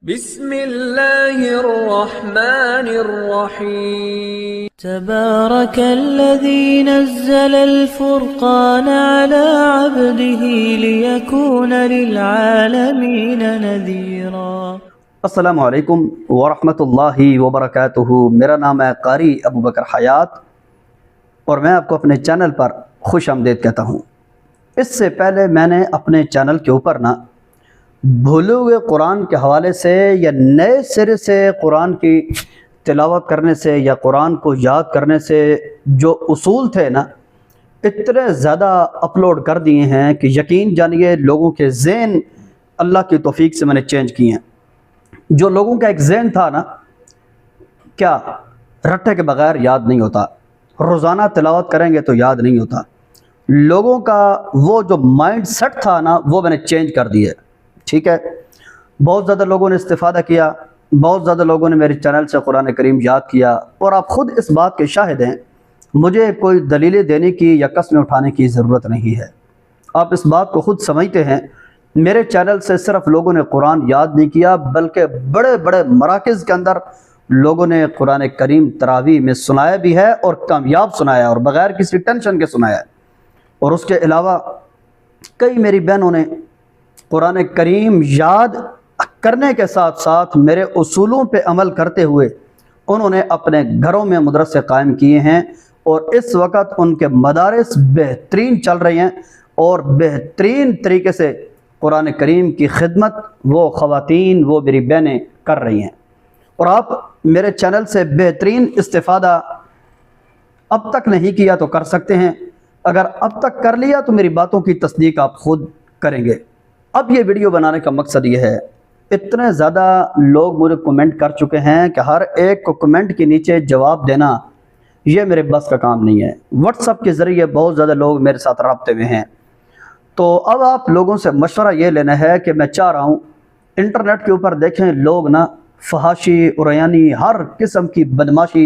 बिस्मिल्लाहिर्रहमानिर्रहीम। तबारकल्लज़ी नज़्ज़लल फ़ुरक़ान अला अब्दिही लियकून लिलआलमीन नज़ीरा। अस्सलामु अलैकुम वरहमतुल्लाहि वबरकातुहू। मेरा नाम है कारी अबू बकर हयात और मैं आपको अपने चैनल पर खुश आमदीद कहता हूँ। इससे पहले मैंने अपने चैनल के ऊपर ना भूले हुए कुरान के हवाले से या नए सिरे से कुरान की तिलावत करने से या कुरान को याद करने से जो उसूल थे ना, इतने ज़्यादा अपलोड कर दिए हैं कि यकीन जानिए लोगों के ज़हन अल्लाह की तौफीक से मैंने चेंज किए हैं। जो लोगों का एक ज़हन था ना, क्या रट्टे के बगैर याद नहीं होता, रोज़ाना तिलावत करेंगे तो याद नहीं होता, लोगों का वो जो माइंड सेट था ना वो मैंने चेंज कर दिया। ठीक है, बहुत ज़्यादा लोगों ने इस्तिफ़ादा किया, बहुत ज़्यादा लोगों ने मेरे चैनल से कुरान करीम याद किया और आप ख़ुद इस बात के शाहिद हैं। मुझे कोई दलीलें देने की या कस्में उठाने की ज़रूरत नहीं है, आप इस बात को ख़ुद समझते हैं। मेरे चैनल से सिर्फ लोगों ने कुरान याद नहीं किया बल्कि बड़े बड़े मराकज़ के अंदर लोगों ने कुरान करीम तरावी में सुनाया भी है और कामयाब सुनाया और बग़ैर किसी टेंशन के सुनाया। और उसके अलावा कई मेरी बहनों ने कुरान करीम याद करने के साथ साथ मेरे उसूलों पे अमल करते हुए उन्होंने अपने घरों में मदरसे कायम किए हैं और इस वक्त उनके मदारिस बेहतरीन चल रहे हैं और बेहतरीन तरीके से कुरान करीम की खिदमत वो ख़वातीन, वो मेरी बहनें कर रही हैं। और आप मेरे चैनल से बेहतरीन इस्तिफ़ादा अब तक नहीं किया तो कर सकते हैं, अगर अब तक कर लिया तो मेरी बातों की तस्दीक आप खुद करेंगे। अब ये वीडियो बनाने का मकसद ये है, इतने ज़्यादा लोग मुझे कमेंट कर चुके हैं कि हर एक को कमेंट के नीचे जवाब देना ये मेरे बस का काम नहीं है। व्हाट्सएप के ज़रिए बहुत ज़्यादा लोग मेरे साथ रब्ते में हैं, तो अब आप लोगों से मशवरा ये लेना है कि मैं चाह रहा हूँ इंटरनेट के ऊपर देखें लोग ना फहाशी, उरयानी, हर किस्म की बदमाशी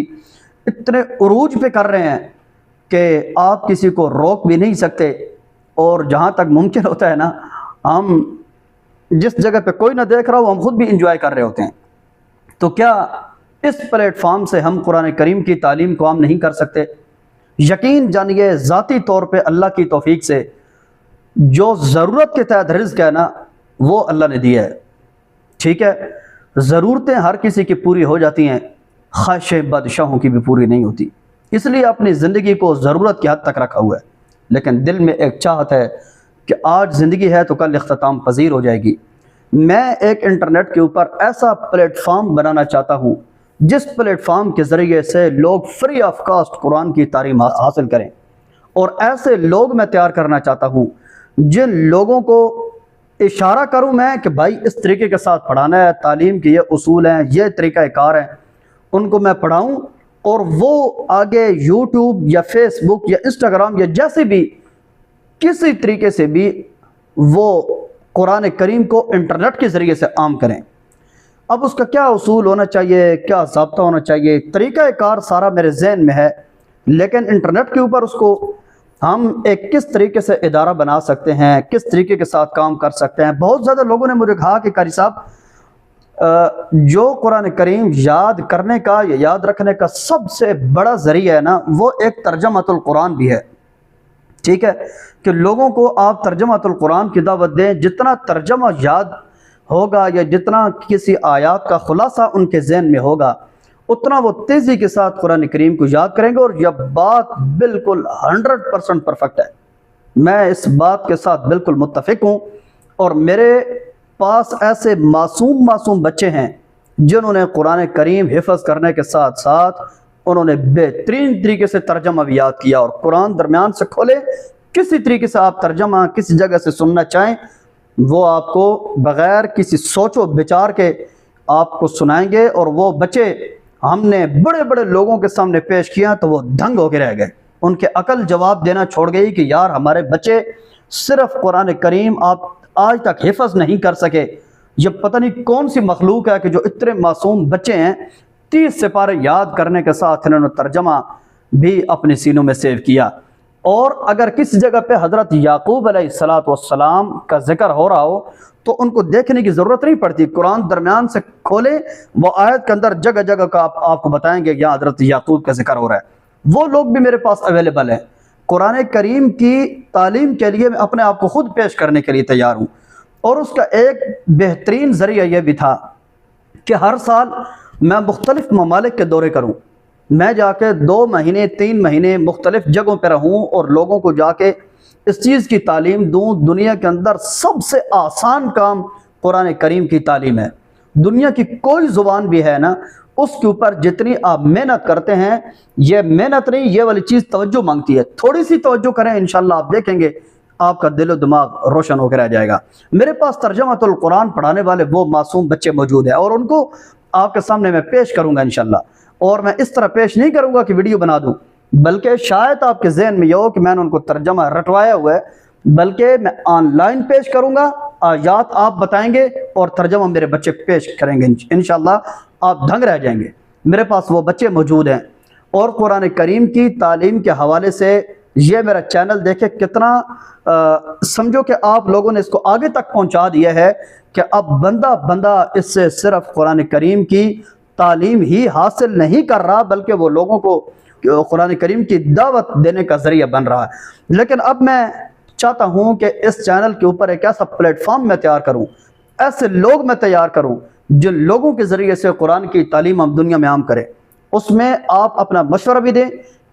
इतने उरूज पे कर रहे हैं कि आप किसी को रोक भी नहीं सकते। और जहाँ तक मुमकिन होता है ना, हम जिस जगह पे कोई ना देख रहा हो हम खुद भी इंजॉय कर रहे होते हैं। तो क्या इस प्लेटफॉर्म से हम कुरान करीम की तालीम को आम नहीं कर सकते? यकीन जानिए ज़ाती तौर पे अल्लाह की तौफीक से जो ज़रूरत के तहत रिज़्क़ है ना वो अल्लाह ने दिया है। ठीक है, ज़रूरतें हर किसी की पूरी हो जाती हैं, ख्वाहिशें बादशाहों की भी पूरी नहीं होती, इसलिए अपनी ज़िंदगी को ज़रूरत की हद तक रखा हुआ है। लेकिन दिल में एक चाहत है कि आज ज़िंदगी है तो कल इख्तिताम पजीर हो जाएगी। मैं एक इंटरनेट के ऊपर ऐसा प्लेटफॉर्म बनाना चाहता हूँ जिस प्लेटफॉर्म के ज़रिए से लोग फ्री ऑफ कॉस्ट कुरान की तालीम हासिल करें। और ऐसे लोग मैं तैयार करना चाहता हूँ जिन लोगों को इशारा करूँ मैं कि भाई इस तरीके के साथ पढ़ाना है, तालीम के ये उसूल हैं, ये तरीक़ाकार हैं, उनको मैं पढ़ाऊँ और वो आगे यूट्यूब या फेसबुक या इंस्टाग्राम या जैसे भी किसी तरीके से भी वो कुरान करीम को इंटरनेट के ज़रिए से आम करें। अब उसका क्या उसूल होना चाहिए, क्या ज़ाब्ता होना चाहिए, तरीक़ाकार सारा मेरे जहन में है, लेकिन इंटरनेट के ऊपर उसको हम एक किस तरीके से इदारा बना सकते हैं, किस तरीके के साथ काम कर सकते हैं। बहुत ज़्यादा लोगों ने मुझे कहा कि कारी साहब जो कुरान करीम याद करने का या याद रखने का सबसे बड़ा ज़रिया है ना वो एक तर्जमातुल कुरान भी है। ठीक है, कि लोगों को आप तर्जमातुल कुरान की दावत दें, जितना तर्जमा याद होगा या जितना किसी आयत का खुलासा उनके जहन में होगा उतना वो तेज़ी के साथ कुरान करीम को याद करेंगे। और यह बात बिल्कुल 100% परफेक्ट है, मैं इस बात के साथ बिल्कुल मुत्तफिक हूँ। और मेरे पास ऐसे मासूम बच्चे हैं जिन्होंने कुरान करीम हिफ़्ज़ करने के साथ साथ उन्होंने बेहतरीन तरीके से तर्जमा भी याद किया। और कुरान दरमियान से खोले, किसी तरीके से आप तर्जमा किसी जगह से सुनना चाहें वो आपको बग़ैर किसी सोचो विचार के आपको सुनाएंगे। और वो बच्चे हमने बड़े बड़े लोगों के सामने पेश किया तो वो दंग होकर रह गए, उनके अकल जवाब देना छोड़ गई कि यार हमारे बच्चे सिर्फ कुरान करीम आप आज तक हिफ़्ज़ नहीं कर सके। ये पता नहीं कौन सी मखलूक है कि जो इतने मासूम बच्चे हैं 30 सिपारे याद करने के साथ इन्होंने तर्जमा भी अपने सीनों में सेव किया। और अगर किसी जगह पे हज़रत याकूब अलैहिस्सलाम का जिक्र हो रहा हो तो उनको देखने की ज़रूरत नहीं पड़ती, कुरान दरमियान से खोले, वो आयत के अंदर जगह जगह का आपको बताएंगे यहाँ हज़रत याकूब का जिक्र हो रहा है। वो लोग भी मेरे पास अवेलेबल हैं। कुरान करीम की तालीम के लिए मैं अपने आप को खुद पेश करने के लिए तैयार हूँ। और उसका एक बेहतरीन ज़रिया यह भी था कि हर साल मैं मुख्तलिफ ममालिक के दौरे करूँ, मैं जाके 2 महीने 3 महीने मुख्तलिफ जगहों पर रहूँ और लोगों को जाके इस चीज़ की तालीम दूँ। दुनिया के अंदर सबसे आसान काम कुरान करीम की तालीम है। दुनिया की कोई ज़ुबान भी है ना, उसके ऊपर जितनी आप मेहनत करते हैं, ये मेहनत नहीं, ये वाली चीज़ तवज्जो मांगती है। थोड़ी सी तवज्जो करें, इंशाल्लाह आप देखेंगे आपका दिलो दिमाग रोशन होकर रह जाएगा। मेरे पास तर्जुमातुल कुरान पढ़ाने वाले वो मासूम बच्चे मौजूद हैं और उनको आपके सामने मैं पेश करूंगा इंशाल्लाह। और मैं इस तरह पेश नहीं करूंगा कि वीडियो बना दूं, बल्कि शायद आपके जहन में यह हो कि मैंने उनको तर्जमा रटवाया हुआ है, बल्कि मैं ऑनलाइन पेश करूंगा, आयात आप बताएंगे और तर्जमा मेरे बच्चे पेश करेंगे। इंशाल्लाह आप दंग रह जाएंगे। मेरे पास वो बच्चे मौजूद हैं। और कुरान करीम की तालीम के हवाले से ये मेरा चैनल देखे कितना समझो कि आप लोगों ने इसको आगे तक पहुंचा दिया है कि अब बंदा बंदा इससे सिर्फ कुरान करीम की तालीम ही हासिल नहीं कर रहा, बल्कि वो लोगों को कुरान करीम की दावत देने का जरिया बन रहा है। लेकिन अब मैं चाहता हूं कि इस चैनल के ऊपर एक ऐसा प्लेटफॉर्म मैं तैयार करूं, ऐसे लोग मैं तैयार करूं जिन लोगों के जरिए से कुरान की तालीम हम दुनिया में आम करें। उसमें आप अपना मशवरा भी दें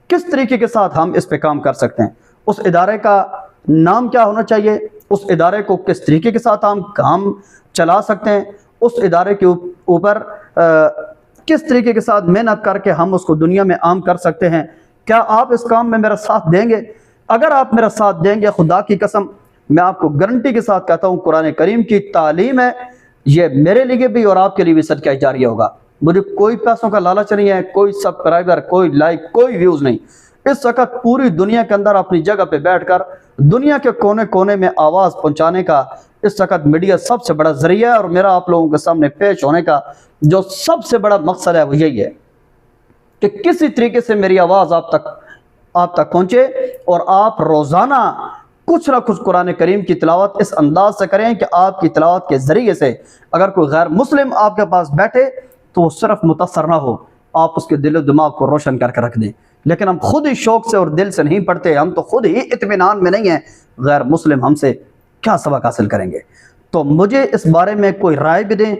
किस तरीके के साथ हम इस पे काम कर सकते हैं, उस इदारे का नाम क्या होना चाहिए, उस इदारे को किस तरीके के साथ हम काम चला सकते हैं, उस इदारे के ऊपर किस तरीके के साथ मेहनत करके हम उसको दुनिया में आम कर सकते हैं। क्या आप इस काम में मेरा साथ देंगे? अगर आप मेरा साथ देंगे, खुदा की कसम मैं आपको गारंटी के साथ कहता हूँ, कुरान करीम की तालीम है, ये मेरे लिए भी और आपके लिए भी सदका जारिया होगा। मुझे कोई पैसों का लालच नहीं है, कोई सब्सक्राइबर, कोई लाइक, कोई व्यूज नहीं। इस वक्त पूरी दुनिया के अंदर अपनी जगह पे बैठकर दुनिया के कोने कोने में आवाज़ पहुंचाने का इस वक्त मीडिया सबसे बड़ा जरिया है। और मेरा आप लोगों के सामने पेश होने का जो सबसे बड़ा मकसद है वो यही है कि किसी तरीके से मेरी आवाज़ आप तक पहुंचे और आप रोज़ाना कुछ ना कुछ कुरान करीम की तिलावत इस अंदाज से करें कि आपकी तिलावत के ज़रिए से अगर कोई गैर मुस्लिम आपके पास बैठे तो वो सिर्फ मुतासर ना हो, आप उसके दिल दिमाग को रोशन करके रख दें। लेकिन हम खुद ही शौक से और दिल से नहीं पढ़ते, हम तो खुद ही इत्मीनान में नहीं हैं, गैर मुस्लिम हमसे क्या सबक हासिल करेंगे? तो मुझे इस बारे में कोई राय भी दें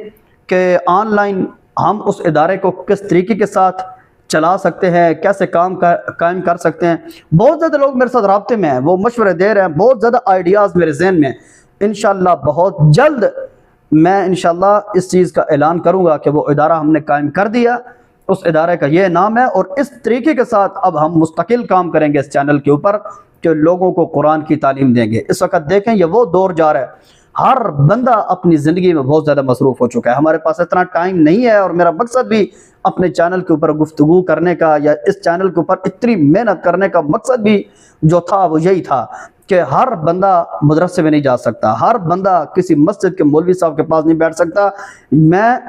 कि ऑनलाइन हम उस इदारे को किस तरीके के साथ चला सकते हैं, कैसे कायम कर सकते हैं। बहुत ज़्यादा लोग मेरे साथ राब्ते में हैं, वो मशवरे दे रहे हैं, बहुत ज़्यादा आइडियाज़ मेरे जहन में। इंशाल्लाह बहुत जल्द मैं इंशाल्लाह इस चीज़ का ऐलान करूँगा कि वो इदारा हमने कायम कर दिया, उस इदारे का ये नाम है। और इस तरीके के साथ अब हम मुस्तकिल काम करेंगे इस चैनल के ऊपर कि लोगों को कुरान की तालीम देंगे। इस वक्त देखें ये वो दौर जा रहा है, हर बंदा अपनी ज़िंदगी में बहुत ज़्यादा मसरूफ़ हो चुका है, हमारे पास इतना टाइम नहीं है। और मेरा मकसद भी अपने चैनल के ऊपर गुफ्तगू करने का या इस चैनल के ऊपर इतनी मेहनत करने का मकसद भी जो था वो यही था कि हर बंदा मदरसे में नहीं जा सकता, हर बंदा किसी मस्जिद के मौलवी साहब के पास नहीं बैठ सकता। मैं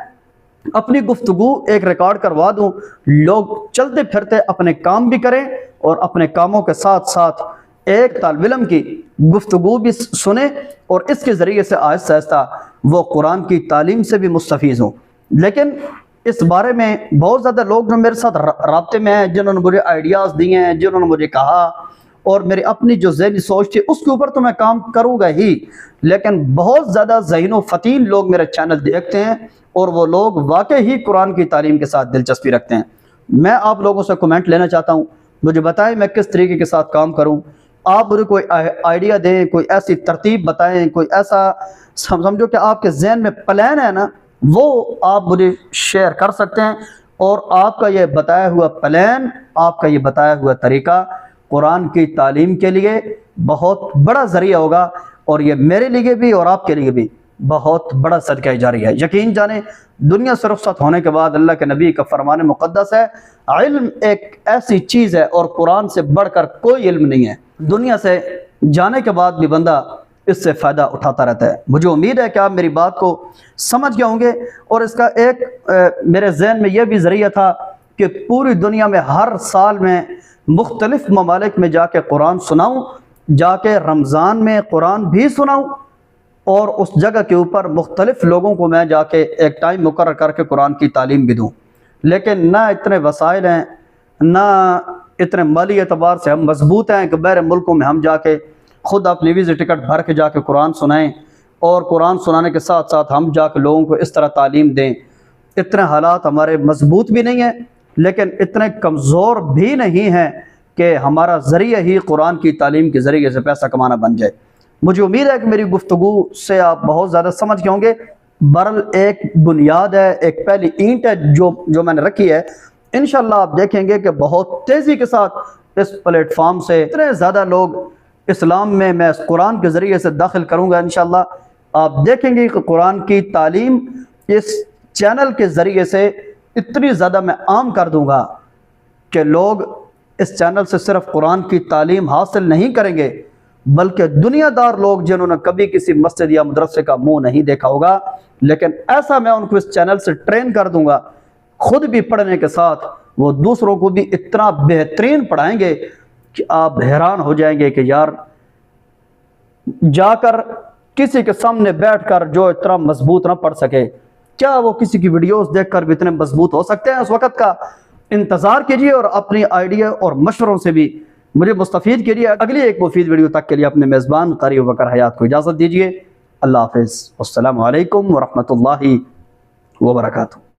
अपनी गुफ्तगू एक रिकॉर्ड करवा दूं, लोग चलते फिरते अपने काम भी करें और अपने कामों के साथ साथ एक तालिब इल्म की गुफ्तगू भी सुने और इसके ज़रिए से आहिस्ता आहिस्ता वो कुरान की तालीम से भी मुस्तफ़ीज़ हों। लेकिन इस बारे में बहुत ज़्यादा लोग जो मेरे साथ राब्ते में हैं, जिन्होंने मुझे आइडियाज़ दिए हैं, जिन्होंने मुझे कहा, और मेरी अपनी जो ज़हनी सोच थी उसके ऊपर तो मैं काम करूँगा ही, लेकिन बहुत ज़्यादा ज़हीनो फ़तीन लोग मेरा चैनल देखते हैं और वो लोग वाकई ही कुरान की तालीम के साथ दिलचस्पी रखते हैं। मैं आप लोगों से कमेंट लेना चाहता हूँ, मुझे बताएं मैं किस तरीके के साथ काम करूँ। आप मुझे कोई आइडिया दें, कोई ऐसी तरतीब बताएं, कोई ऐसा समझो कि आपके जहन में प्लान है ना, वो आप मुझे शेयर कर सकते हैं। और आपका ये बताया हुआ प्लान, आपका ये बताया हुआ तरीका कुरान की तालीम के लिए बहुत बड़ा ज़रिया होगा और ये मेरे लिए भी और आपके लिए भी बहुत बड़ा सदका जारी है। यकीन जाने दुनिया से रुखसत होने के बाद अल्लाह के नबी का फरमान मुक़द्दस है, इल्म एक ऐसी चीज़ है और कुरान से बढ़कर कोई इल्म नहीं है। दुनिया से जाने के बाद भी बंदा इससे फ़ायदा उठाता रहता है। मुझे उम्मीद है कि आप मेरी बात को समझ गए होंगे। और इसका एक मेरे जहन में यह भी ज़रिया था कि पूरी दुनिया में हर साल में मुख्तलिफ ममालिक में जाके कुरान सुनाऊँ, जाके रमज़ान में कुरान भी सुनाऊँ और उस जगह के ऊपर मुख्तलिफ लोगों को मैं जाके एक टाइम मुकर्रर करके कुरान की तालीम भी दूँ। लेकिन ना इतने वसाइल हैं, ना इतने माली एतबार से हम मजबूत हैं कि बैर मुल्कों में हम जाके ख़ुद अपनी वीज़ा टिकट भर के जाके कुरान सुनाएं और कुरान सुनाने के साथ साथ हम जाके लोगों को इस तरह तालीम दें। इतने हालात हमारे मजबूत भी नहीं हैं, लेकिन इतने कमज़ोर भी नहीं हैं कि हमारा ज़रिया ही कुरान की तालीम के ज़रिए से पैसा कमाना बन जाए। मुझे उम्मीद है कि मेरी गुफ्तगू से आप बहुत ज़्यादा समझ के होंगे। बहरहाल एक बुनियाद है, एक पहली ईंट है जो मैंने रखी है। इंशाअल्लाह आप देखेंगे कि बहुत तेज़ी के साथ इस प्लेटफॉर्म से इतने ज़्यादा लोग इस्लाम में मैं कुरान के ज़रिए से दाखिल करूँगा। इंशाअल्लाह आप देखेंगे कि कुरान की तालीम इस चैनल के ज़रिए से इतनी ज़्यादा मैं आम कर दूँगा कि लोग इस चैनल से सिर्फ कुरान की तालीम हासिल नहीं करेंगे, बल्कि दुनियादार लोग जिन्होंने कभी किसी मस्जिद या मदरसे का मुंह नहीं देखा होगा, लेकिन ऐसा मैं उनको इस चैनल से ट्रेन कर दूंगा, खुद भी पढ़ने के साथ वो दूसरों को भी इतना बेहतरीन पढ़ाएंगे कि आप हैरान हो जाएंगे कि यार जाकर किसी के सामने बैठकर जो इतना मजबूत ना पढ़ सके, क्या वो किसी की वीडियोस देखकर भी इतने मजबूत हो सकते हैं। उस वक़्त का इंतज़ार कीजिए और अपनी आइडिया और मशवरों से भी मुझे मुस्तफ़ीद कीजिए। अगली एक मुफीद वीडियो तक के लिए अपने मेज़बान कारी अबूबकर हयात को इजाज़त दीजिए। अल्लाह हाफ़िज़। अस्सलामु अलैकुम व रहमतुल्लाहि व बरकातुहू।